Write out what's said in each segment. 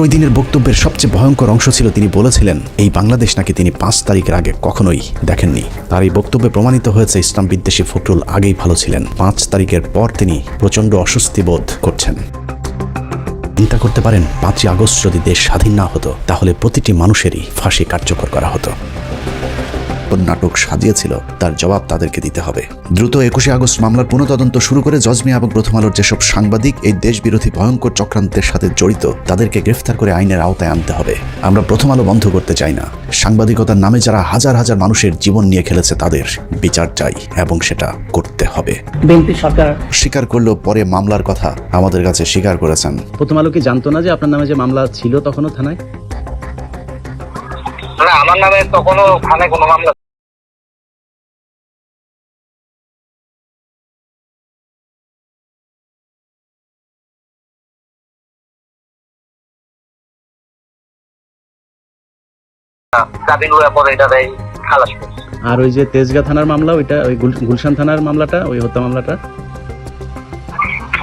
ওই দিনের বক্তব্যের সবচেয়ে ভয়ঙ্কর অংশ ছিল তিনি বলেছিলেন এই বাংলাদেশ নাকি তিনি 5 তারিখের আগে কখনোই দেখেননি। তার এই বক্তব্যে প্রমাণিত হয়েছে ইসলাম বিদ্বেষী ফখরুল আগেই ভালো ছিলেন। 5 তারিখের পর তিনি প্রচণ্ড অস্বস্তি বোধ করছেন। চিন্তা করতে পারেন 5ই আগস্ট যদি দেশ স্বাধীন না হতো তাহলে প্রতিটি মানুষেরই ফাঁসি কার্যকর করা হতো। নাটক সাজিয়েছিল তার জবাব তাদেরকে দিতে হবে। দ্রুত 21শে আগস্ট মামলার পুনঃতদন্ত শুরু করে জজ মিয়া এবং প্রথম আলোর যেসব সাংবাদিক এই দেশবিরোধী ভয়ঙ্কর চক্রান্তের সাথে জড়িত তাদেরকে গ্রেফতার করে আইনের আওতায় আনতে হবে। আমরা প্রথম আলো বন্ধ করতে চাই না। সাংবাদিকতার নামে যারা হাজার হাজার মানুষের জীবন নিয়ে খেলেছে তাদের বিচার চাই এবং সেটা করতে হবে। বিএনপি সরকার স্বীকার করলেও পরে মামলার কথা আমাদের কাছে স্বীকার করেছেন। প্রথম আলো কি জানতো না যে আপনার নামে যে মামলা ছিল তখনও থানায়? না, আমার নামে তখনও থানায় কোনো মামলা আর ওই যে তেজগাঁ থানার মামলা, ওইটা ওই গুলশান থানার মামলাটা, ওই হত্যা মামলাটা,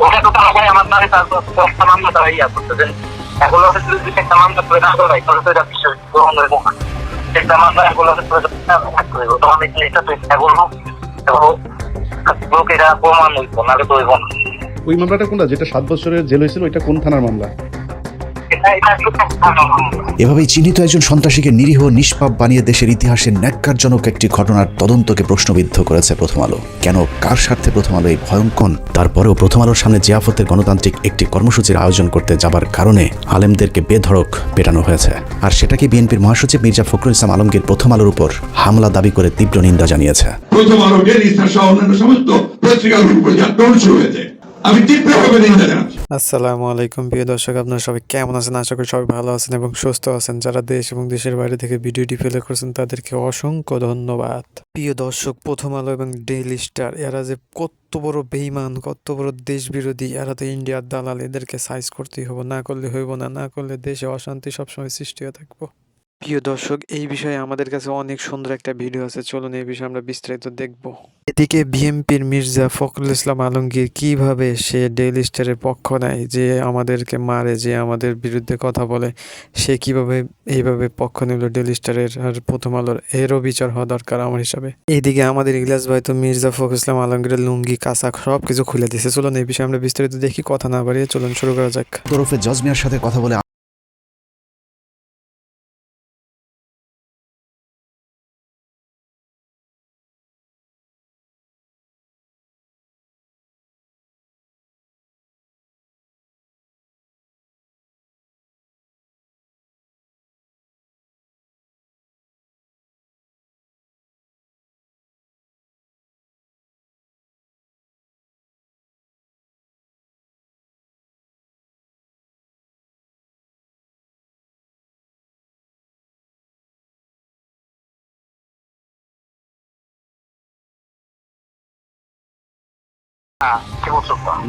ওটা তো ভাই আমার নামে তার মামলাটা ভাই করতেছেন। এগুলো যদি একটা মামলা করে না হয় তাহলে তো এটা বিষয় গ্রহণ হইব না। একটা মামলা এগুলো তখন এটা তো এগুলো লোকেরা প্রমাণ হইব না, তো হইব না। ওই মামলাটা কোনটা, যেটা 7 বছরের জেল হয়েছিল, ওইটা কোন থানার মামলা? এভাবেই চিহ্নিত একজন সন্ত্রাসীকে নিরীহ নিষ্পাপ বানিয়ে দেশের ইতিহাসে ন্যাক্কারজনক একটি ঘটনার তদন্তকে প্রশ্নবিদ্ধ করেছে প্রথম আলো। কেন, কার স্বার্থে প্রথম আলো এই ভয়ঙ্কর? তারপরেও প্রথম আলোর সামনে জিয়াফতের গণতান্ত্রিক একটি কর্মসূচির আয়োজন করতে যাবার কারণে আলেমদেরকে বেধড়ক পেটানো হয়েছে। আর সেটাকে বিএনপির মহাসচিব মির্জা ফখরুল ইসলাম আলমগীর প্রথম আলোর উপর হামলা দাবি করে তীব্র নিন্দা জানিয়েছে। প্রথম আলো, ডেইলি স্টার সহ অন্যান্য সমস্ত পত্রিকাগুলোর উপর আক্রমণ শুরু হয়েছে। আমি তীব্রভাবে নিন্দা জানাচ্ছি। আসসালামু আলাইকুম প্রিয় দর্শক, আপনারা সবাই কেমন আছেন? আশা করি সবাই ভালো আছেন এবং সুস্থ আছেন। যারা দেশ এবং দেশের বাইরে থেকে ভিডিওটি ফেলে করছেন তাদেরকে অসংখ্য ধন্যবাদ। প্রিয় দর্শক, প্রথম আলো এবং ডেইলি স্টার এরা যে কত বড় বেঈমান, কত বড় দেশ বিরোধী, এরা তো ইন্ডিয়ার দালাল। এদেরকে সাইজ করতেই হবো, না করলে হইব না, না করলে দেশে অশান্তি সবসময় সৃষ্টি হয়ে থাকবো। প্রিয় দর্শক, এই বিষয়ে আমাদের কাছে অনেক সুন্দর একটা ভিডিও আছে, চলুন এই বিষয়ে আমরা বিস্তারিত দেখব। এদিকে বিএনপির মির্জা ফখরুল ইসলাম আলমগীর কিভাবে সে ডেইলি স্টারের পক্ষ নেয়, যে আমাদেরকে মারে, যে আমাদের বিরুদ্ধে কথা বলে, সে কিভাবে এইভাবে পক্ষ নিল ডেইলি স্টারের আর প্রথম আলোর, এরও বিচার হওয়া দরকার আমার হিসাবে। এইদিকে আমাদের ইলিয়াস ভাই তো মির্জা ফখরুল ইসলাম আলমগীরের লুঙ্গি কাঁচা সব কিছু খুলে দিয়েছে। চলুন এই বিষয়ে আমরা বিস্তারিত দেখি, কথা না বাড়িয়ে চলুন শুরু করা যাক। তরফে জজ মিয়ার সাথে কথা বলে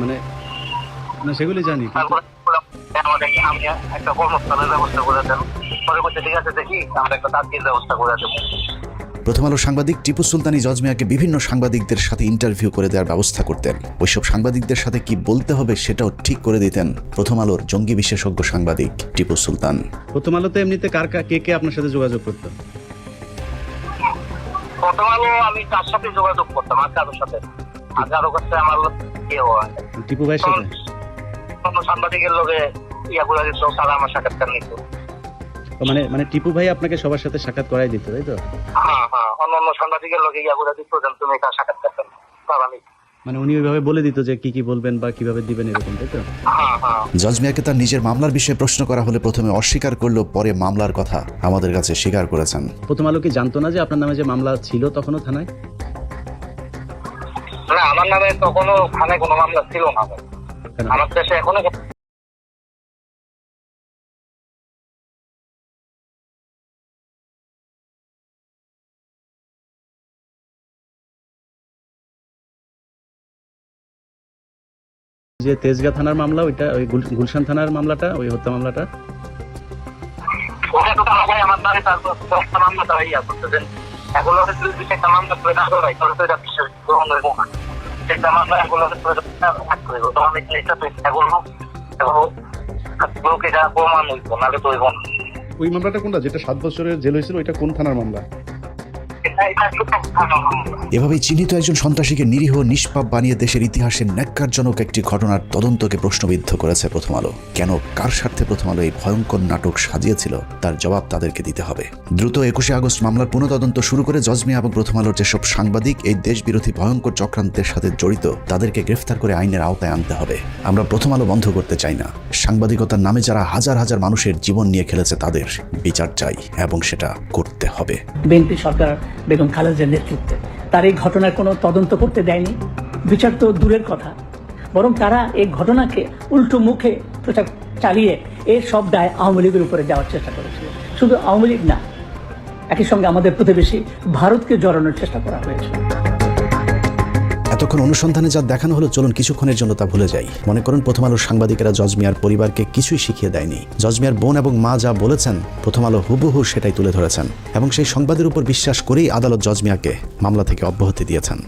মানে না সেগুলি জানি, আমি একটা কর্মস্থলের ব্যবস্থা করে দেন, পরে বলতে ঠিক আছে দেখি আমরা একটা তাৎক্ষণিক ব্যবস্থা করে দেবো। প্রথম আলোর সাংবাদিক টিপু সুলতানি জজ মিয়াকে বিভিন্ন সাংবাদিকদের সাথে ইন্টারভিউ করে দেওয়ার ব্যবস্থা করতেন। ওইসব সাংবাদিকদের সাথে কি বলতে হবে সেটাও ঠিক করে দিতেন প্রথম আলোর জঙ্গি বিশেষজ্ঞ সাংবাদিক টিপু সুলতান। প্রথম আলোতে এমনিতে কে কে আপনার সাথে যোগাযোগ করতো? প্রথম আলো আমি তার সাথে যোগাযোগ করতাম, আর কারোর সাথে, আর কারো কাছে আমার কেউ টিপু ভাইয়ের সাথে সাংবাদিকের লোকে ইয়া করে দিত, তারা আমার সাক্ষাৎকার নিত। মানে টিপু ভাই আপনাকে সবার সাথে সাক্ষাৎ করাই দিত, তাই তো? হ্যাঁ হ্যাঁ, অন্য সাংবাদিকের লোকে ইয়া করে দিত, তুমি তার সাক্ষাৎকার দেন, তারা নিত। মানে উনি ওইভাবে বলে দিত যে কি বলবেন বা কিভাবে দিবেন, এরকম, তাই তো? হ্যাঁ হ্যাঁ। জজ মিয়াকে তার নিজের মামলার বিষয়ে প্রশ্ন করা হলে প্রথমে অস্বীকার করলেও পরে মামলার কথা আমাদের কাছে স্বীকার করেছেন। প্রথম আলো কি জানতো না যে আপনার নামে যে মামলা ছিল তখনও থানায়? না, আমার নামে তখনও থানায় কোনো মামলা ছিল না। আমার দেশে এখনো যে তেজগাঁ থানার মামলা, ওইটা ওই গুলশান থানার মামলাটা, ওই হত্যা মামলাটা, ওটা তো ভাই আমার নামে তার মামলাটা ইয়া করতেছেন। এগুলো যদি একটা মামলা করে না হয় তাহলে তো এটা বিষয় গ্রহণ হইব না। একটা মামলা এগুলো তখন এটা তো এগুলো লোকে যা প্রমাণ হইতো, নাহলে তো হইব না। ওই মামলাটা কোনটা, যেটা 7 বছরের জেল হয়েছিল, এটা কোন থানার মামলা? এটা একটু এভাবেই চিহ্নিত একজন সন্ত্রাসীকে নিরীহ নিষ্পাপ বানিয়ে দেশের ইতিহাসের ন্যাক্কারজনক একটি ঘটনার তদন্তকে প্রশ্নবিদ্ধ করেছে প্রথম আলো। কেন, কার স্বার্থে প্রথম আলো এই ভয়ঙ্কর নাটক সাজিয়েছিল তার জবাব তাদেরকে দিতে হবে। দ্রুত 21শে আগস্ট মামলার পুনঃতদন্ত শুরু করে জজ মিয়া এবং প্রথম আলোর যেসব সাংবাদিক এই দেশবিরোধী ভয়ঙ্কর চক্রান্তের সাথে জড়িত তাদেরকে গ্রেফতার করে আইনের আওতায় আনতে হবে। আমরা প্রথম আলো বন্ধ করতে চাই না। সাংবাদিকতার নামে যারা হাজার হাজার মানুষের জীবন নিয়ে খেলেছে তাদের বিচার চাই এবং সেটা করতে হবে। বিএনপি সরকার বেগম খালেদার নেতৃত্বে তার এই ঘটনার কোনো তদন্ত করতে দেয়নি, বিচার তো দূরের কথা, বরং তারা এই ঘটনাকে উল্টো মুখে প্রচার চালিয়ে এর সব দায় আওয়ামী লীগের উপরে দেওয়ার চেষ্টা করেছিল। শুধু আওয়ামী লীগ না, একই সঙ্গে আমাদের প্রতিবেশী ভারতকে জড়ানোর চেষ্টা করা হয়েছিল। এতক্ষণ অনুসন্ধানে যা দেখানো হলো, চলুন কিছুক্ষণের জন্য তা ভুলে যাই। মনে করুন প্রথম আলোর সাংবাদিকেরা জজ মিয়ার পরিবারকে কিছুই শিখিয়ে দেয়নি। জজ মিয়ার বোন এবং মা যা বলেছেন প্রথম আলো হুবহু সেটাই তুলে ধরেছেন এবং সেই সংবাদের উপর বিশ্বাস করেই আদালত জজ মিয়াকে মামলা থেকে অব্যাহতি দিয়েছেন।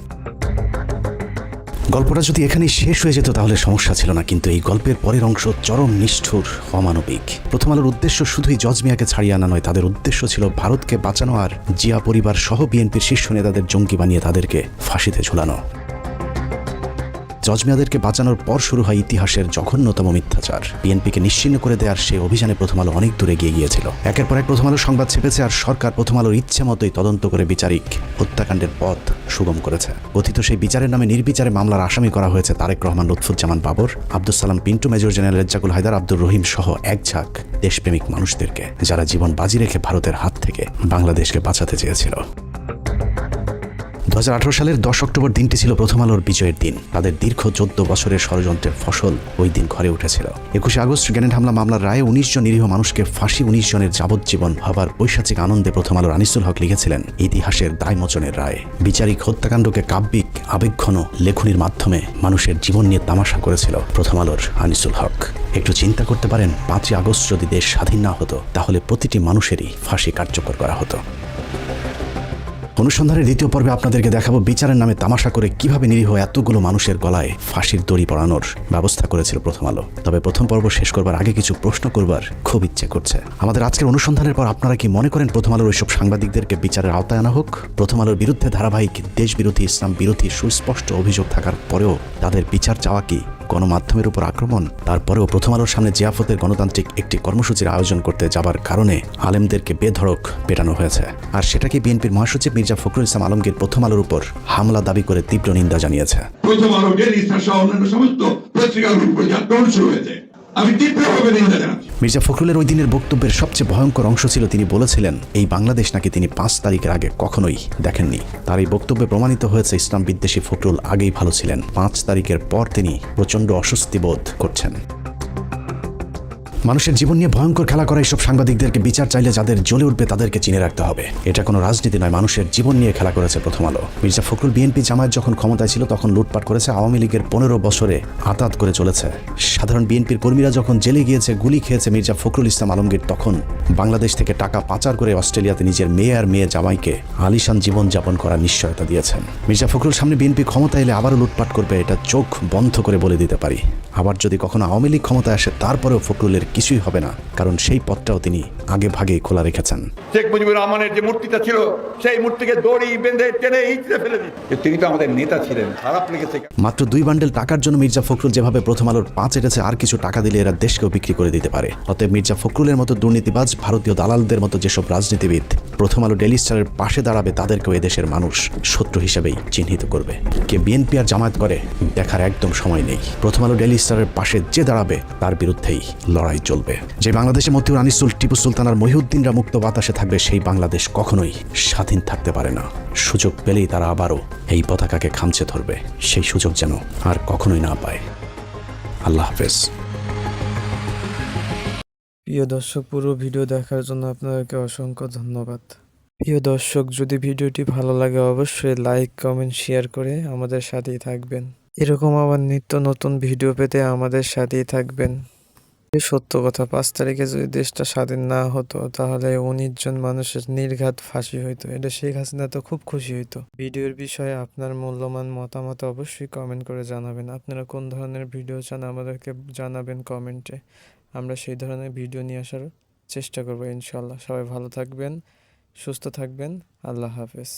গল্পটা যদি এখানেই শেষ হয়ে যেত তাহলে সমস্যা ছিল না, কিন্তু এই গল্পের পরের অংশ চরম নিষ্ঠুর, অমানবিক। প্রথম আলোর উদ্দেশ্য শুধুই জজ মিয়াকে ছাড়িয়ে আনা নয়, তাদের উদ্দেশ্য ছিল ভারতকে বাঁচানো আর জিয়া পরিবার সহ বিএনপির শীর্ষ নেতাদের জঙ্গি বানিয়ে তাদেরকে ফাঁসিতে ঝুলানো। জজ মিয়াদেরকে বাঁচানোর পর শুরু হয় ইতিহাসের জঘন্যতম মিথ্যাচার। বিএনপিকে নিশ্চিহ্ন করে দেওয়ার সেই অভিযানে প্রথম আলো অনেক দূরে এগিয়ে গিয়েছিল। একের পর এক প্রথম আলো সংবাদ ছেপেছে আর সরকার প্রথম আলোর ইচ্ছে মতোই তদন্ত করে বিচারিক হত্যাকাণ্ডের পথ সুগম করেছে। কথিত সেই বিচারের নামে নির্বিচারে মামলার আসামি করা হয়েছে তারেক রহমান, লুৎফুজ্জামান বাবর, আব্দুল সালাম পিন্টু, মেজর জেনারেল রেজ্জাকুল হায়দার, আব্দুর রহিম সহ এক ঝাঁক দেশপ্রেমিক মানুষদেরকে, যারা জীবন বাজি রেখে ভারতের হাত থেকে বাংলাদেশকে বাঁচাতে চেয়েছিল। 2018 সালের 10 অক্টোবর দিনটি ছিল প্রথম আলোর বিজয়ের দিন। তাদের দীর্ঘ 14 বছরের ষড়যন্ত্রের ফসল ওই দিন ঘরে উঠেছিল। 21শে আগস্ট গ্রেনেড হামলা মামলার রায়ে 19 জন নিরীহ মানুষকে ফাঁসি, 19 জনের যাবজ্জীবন হবার পৈশাচিক আনন্দে প্রথম আলোর আনিসুল হক লিখেছিলেন ইতিহাসের দায়মোচনের রায়। বিচারিক হত্যাকাণ্ডকে কাব্যিক আবেগঘন লেখনির মাধ্যমে মানুষের জীবন নিয়ে তামাশা করেছিল প্রথম আলোর আনিসুল হক। একটু চিন্তা করতে পারেন, 5ই আগস্ট যদি দেশ স্বাধীন না হতো তাহলে প্রতিটি মানুষেরই ফাঁসি কার্যকর করা হতো। অনুসন্ধানের দ্বিতীয় পর্বে আপনাদেরকে দেখাবো বিচারের নামে তামাশা করে কিভাবে নিরীহ এতগুলো মানুষের গলায় ফাঁসির দড়ি পরানোর ব্যবস্থা করেছিল প্রথম আলো। তবে প্রথম পর্ব শেষ করবার আগে কিছু প্রশ্ন করবার খুব ইচ্ছে করছে। আমাদের আজকের অনুসন্ধানের পর আপনারা কি মনে করেন প্রথম আলোর ওইসব সাংবাদিকদেরকে বিচারের আওতায় আনা হোক? প্রথম আলোর বিরুদ্ধে ধারাবাহিক দেশবিরোধী, ইসলাম বিরোধী সুস্পষ্ট অভিযোগ থাকার পরেও তাদের বিচার চাওয়া কি গণমাধ্যমের উপর আক্রমণ? তারপরেও প্রথম আলোর সামনে জিয়াফতের গণতান্ত্রিক একটি কর্মসূচির আয়োজন করতে যাবার কারণে আলেমদেরকে বেধড়ক পেটানো হয়েছে। আর সেটাকে বিএনপির মহাসচিব মির্জা ফখরুল ইসলাম আলমগীর প্রথম আলোর উপর হামলা দাবি করে তীব্র নিন্দা জানিয়েছে। প্রথম আলো, ডেইলি স্টার সহ অন্যান্য সমস্ত পত্রিকাগুলোর উপর যে আক্রমণ শুরু হয়েছে, আমি তীব্রভাবে নিন্দা জানাচ্ছি। মির্জা ফখরুলের ওই দিনের বক্তব্যের সবচেয়ে ভয়ঙ্কর অংশ ছিল তিনি বলেছিলেন এই বাংলাদেশ নাকি তিনি 5 তারিখের আগে কখনোই দেখেননি। তার এই বক্তব্যে প্রমাণিত হয়েছে ইসলাম বিদ্বেষী ফখরুল আগেই ভালো ছিলেন। 5 তারিখের পর তিনি প্রচণ্ড অস্বস্তি বোধ করছেন। মানুষের জীবন নিয়ে ভয়ঙ্কর খেলা করা এইসব সাংবাদিকদেরকে বিচার চাইলে যাদের জ্বলে উঠবে তাদেরকে চিনে রাখতে হবে। এটা কোনো রাজনীতি নয়, মানুষের জীবন নিয়ে খেলা করেছে প্রথম আলো। মির্জা ফখরুল বিএনপি জামায়াত যখন ক্ষমতায় ছিল তখন লুটপাট করেছে, আওয়ামী লীগের 15 বছরে আতাত করে চলেছে। সাধারণ বিএনপির কর্মীরা যখন জেলে গিয়েছে, গুলি খেয়েছে, মির্জা ফখরুল ইসলাম আলমগীর তখন বাংলাদেশ থেকে টাকা পাচার করে অস্ট্রেলিয়াতে নিজের মেয়ে আর মেয়ে জামাইকে আলিশান জীবন যাপন করার নিশ্চয়তা দিয়েছেন। মির্জা ফখরুল সামনে বিএনপি ক্ষমতা এলে আবারও লুটপাট করবে, এটা চোখ বন্ধ করে বলে দিতে পারি। আবার যদি কখনো আওয়ামী লীগ ক্ষমতায় আসে তারপরেও ফখরুলের কিছুই হবে না, কারণ সেই পথটাও তিনি আগে ভাগেই খোলা রেখেছেন। শেখ মুজিবুর রহমানের যে মূর্তিটা ছিল সেই মূর্তিকে দড়ি বেঁধে টেনে ইঁচড়ে ফেলে দিই। তিনি তো আমাদের নেতা ছিলেন, খারাপ লেগেছে। মাত্র 2 বান্ডেল টাকার জন্য মির্জা ফখরুল যেভাবে প্রথম আলোর 5 এটেছে, আর কিছু টাকা দিলে এরা দেশকেও বিক্রি করে দিতে পারে। অতএব মির্জা ফখরুলের মতো দুর্নীতিবাজ, ভারতীয় দালালদের মতো যেসব রাজনীতিবিদ প্রথম আলো ডেইলি স্টারের পাশে দাঁড়াবে তাদেরকেও এদেশের মানুষ শত্রু হিসেবেই চিহ্নিত করবে। কে বিএনপি আর জামায়াত করে দেখার একদম সময় নেই। প্রথম আলো ডেইলি স্টারের পাশে যে দাঁড়াবে তার বিরুদ্ধেই লড়াই চলবে। যে বাংলাদেশে মতিউর আনিসুল, টিপু সুলতান আর মহিউদ্দিনরা মুক্ত বাতাসে থাকবে, সেই বাংলাদেশ কখনোই স্বাধীন থাকতে পারে না। সুযোগ পেলেই তারা আবারও এই পতাকাকে খামচে ধরবে, সেই সুযোগ যেন আর কখনোই না পায়। আল্লাহ হাফেজ। প্রিয় দর্শক, পুরো ভিডিও দেখার জন্য আপনাদেরকে অসংখ্য ধন্যবাদ। প্রিয় দর্শক, যদি ভিডিওটি ভালো লাগে অবশ্যই লাইক, কমেন্ট, শেয়ার করে আমাদের সাথেই থাকবেন। এরকম আবার নিত্য নতুন ভিডিও পেতে আমাদের সাথেই থাকবেন। সত্য কথা, 5 তারিখে যদি দেশটা স্বাধীন না হতো তাহলে 19 জন মানুষের নির্ঘাত ফাঁসি হইতো। এটা শেখ হাসিনা তো খুব খুশি হইতো। ভিডিওর বিষয়ে আপনার মূল্যবান মতামত অবশ্যই কমেন্ট করে জানাবেন। আপনারা কোন ধরনের ভিডিও চান আমাদেরকে জানাবেন কমেন্টে। আমরা সেই ধরনের ভিডিও নিয়ে আসার চেষ্টা করবো ইনশাল্লাহ। সবাই ভালো থাকবেন, সুস্থ থাকবেন। আল্লাহ হাফেজ।